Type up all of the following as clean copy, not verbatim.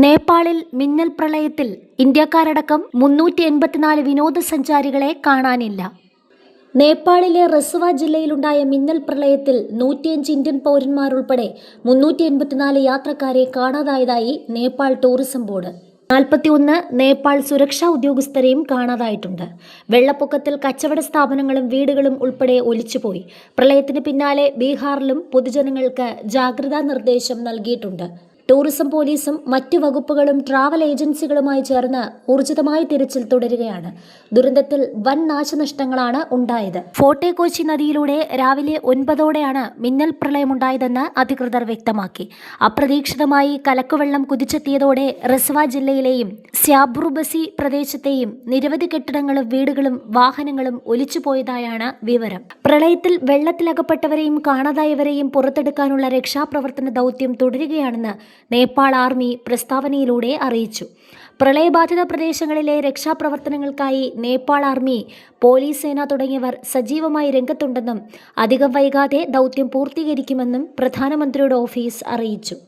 നേപ്പാളിൽ മിന്നൽ പ്രളയത്തിൽ ഇന്ത്യക്കാരടക്കം 384 വിനോദസഞ്ചാരികളെ കാണാനില്ല. നേപ്പാളിലെ റസുവ ജില്ലയിലുണ്ടായ മിന്നൽ പ്രളയത്തിൽ 105 ഇന്ത്യൻ പൗരന്മാരുൾപ്പെടെ 384 യാത്രക്കാരെ കാണാതായതായി നേപ്പാൾ ടൂറിസം ബോർഡ്. 41 നേപ്പാൾ സുരക്ഷാ ഉദ്യോഗസ്ഥരെയും കാണാതായിട്ടുണ്ട്. വെള്ളപ്പൊക്കത്തിൽ കച്ചവട സ്ഥാപനങ്ങളും വീടുകളും ഉൾപ്പെടെ ഒലിച്ചുപോയി. പ്രളയത്തിന് പിന്നാലെ ബീഹാറിലും പൊതുജനങ്ങൾക്ക് ജാഗ്രതാ നിർദ്ദേശം നൽകിയിട്ടുണ്ട്. ടൂറിസം പോലീസും മറ്റു വകുപ്പുകളും ട്രാവൽ ഏജൻസികളുമായി ചേർന്ന് ഊർജിതമായ തിരച്ചിൽ തുടരുകയാണ്. ദുരന്തത്തിൽ വൻ നാശനഷ്ടങ്ങളാണ് ഉണ്ടായത്. ഫോർട്ട് കൊച്ചി നദിയിലൂടെ രാവിലെ 9ഓടെയാണ് മിന്നൽ പ്രളയമുണ്ടായതെന്ന് അധികൃതർ വ്യക്തമാക്കി. അപ്രതീക്ഷിതമായി കലക്കുവെള്ളം കുതിച്ചെത്തിയതോടെ റസുവ ജില്ലയിലെയും സ്യാബ്രുബസി പ്രദേശത്തെയും നിരവധി കെട്ടിടങ്ങളും വീടുകളും വാഹനങ്ങളും ഒലിച്ചുപോയതായാണ് വിവരം. പ്രളയത്തിൽ വെള്ളത്തിലകപ്പെട്ടവരെയും കാണാതായവരെയും പുറത്തെടുക്കാനുള്ള രക്ഷാപ്രവർത്തന ദൗത്യം തുടരുകയാണെന്ന് നേപ്പാൾ ആർമി പ്രസ്താവനയിലൂടെ അറിയിച്ചു. പ്രളയബാധിത പ്രദേശങ്ങളിലെ രക്ഷാപ്രവർത്തനങ്ങൾക്കായി നേപ്പാൾ ആർമി, പോലീസ് സേന തുടങ്ങിയവർ സജീവമായി രംഗത്തുണ്ടെന്നും അധികം വൈകാതെ ദൗത്യം പൂർത്തീകരിക്കുമെന്നും പ്രധാനമന്ത്രിയുടെ ഓഫീസ് അറിയിച്ചു.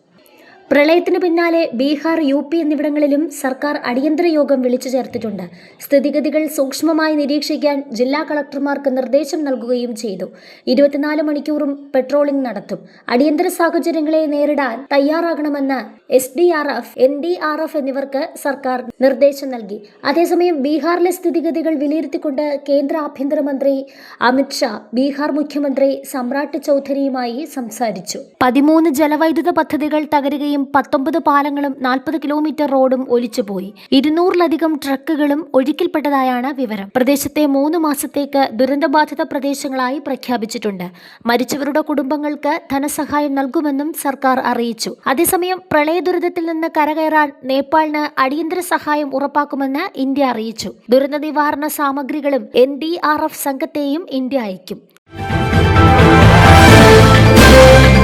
പ്രളയത്തിന് പിന്നാലെ ബീഹാർ, UP എന്നിവിടങ്ങളിലും സർക്കാർ അടിയന്തര യോഗം വിളിച്ചു ചേർത്തിട്ടുണ്ട്. സ്ഥിതിഗതികൾ സൂക്ഷ്മമായി നിരീക്ഷിക്കാൻ ജില്ലാ കളക്ടർമാർക്ക് നിർദ്ദേശം നൽകുകയും ചെയ്തു. 24 മണിക്കൂറും പെട്രോളിംഗ് നടത്തും. അടിയന്തര സാഹചര്യങ്ങളെ നേരിടാൻ തയ്യാറാകണമെന്ന് SDRF, NDRF എന്നിവർക്ക് സർക്കാർ നിർദ്ദേശം നൽകി. അതേസമയം ബീഹാറിലെ സ്ഥിതിഗതികൾ വിലയിരുത്തിക്കൊണ്ട് കേന്ദ്ര ആഭ്യന്തരമന്ത്രി അമിത് ഷാ ബീഹാർ മുഖ്യമന്ത്രി സമ്രാട്ട് ചൗധരിയുമായി സംസാരിച്ചു. 13 ജലവൈദ്യുത പദ്ധതികൾ തകരുകയും 19 പാലങ്ങളും 40 കിലോമീറ്റർ റോഡും ഒലിച്ചുപോയി. 200-ലധികം ട്രക്കുകളും ഒഴുക്കിൽപ്പെട്ടതായാണ് വിവരം. പ്രദേശത്തെ 3 മാസത്തേക്ക് ദുരന്തബാധിത പ്രദേശങ്ങളായി പ്രഖ്യാപിച്ചിട്ടുണ്ട്. മരിച്ചവരുടെ കുടുംബങ്ങൾക്ക് ധനസഹായം നൽകുമെന്നും സർക്കാർ അറിയിച്ചു. അതേസമയം പ്രളയ ദുരിതത്തിൽ നിന്ന് കരകയറാൻ നേപ്പാളിന് അടിയന്തര സഹായം ഉറപ്പാക്കുമെന്ന് ഇന്ത്യ അറിയിച്ചു. ദുരന്ത നിവാരണ സാമഗ്രികളും NDRF സംഘത്തെയും ഇന്ത്യ അയക്കും.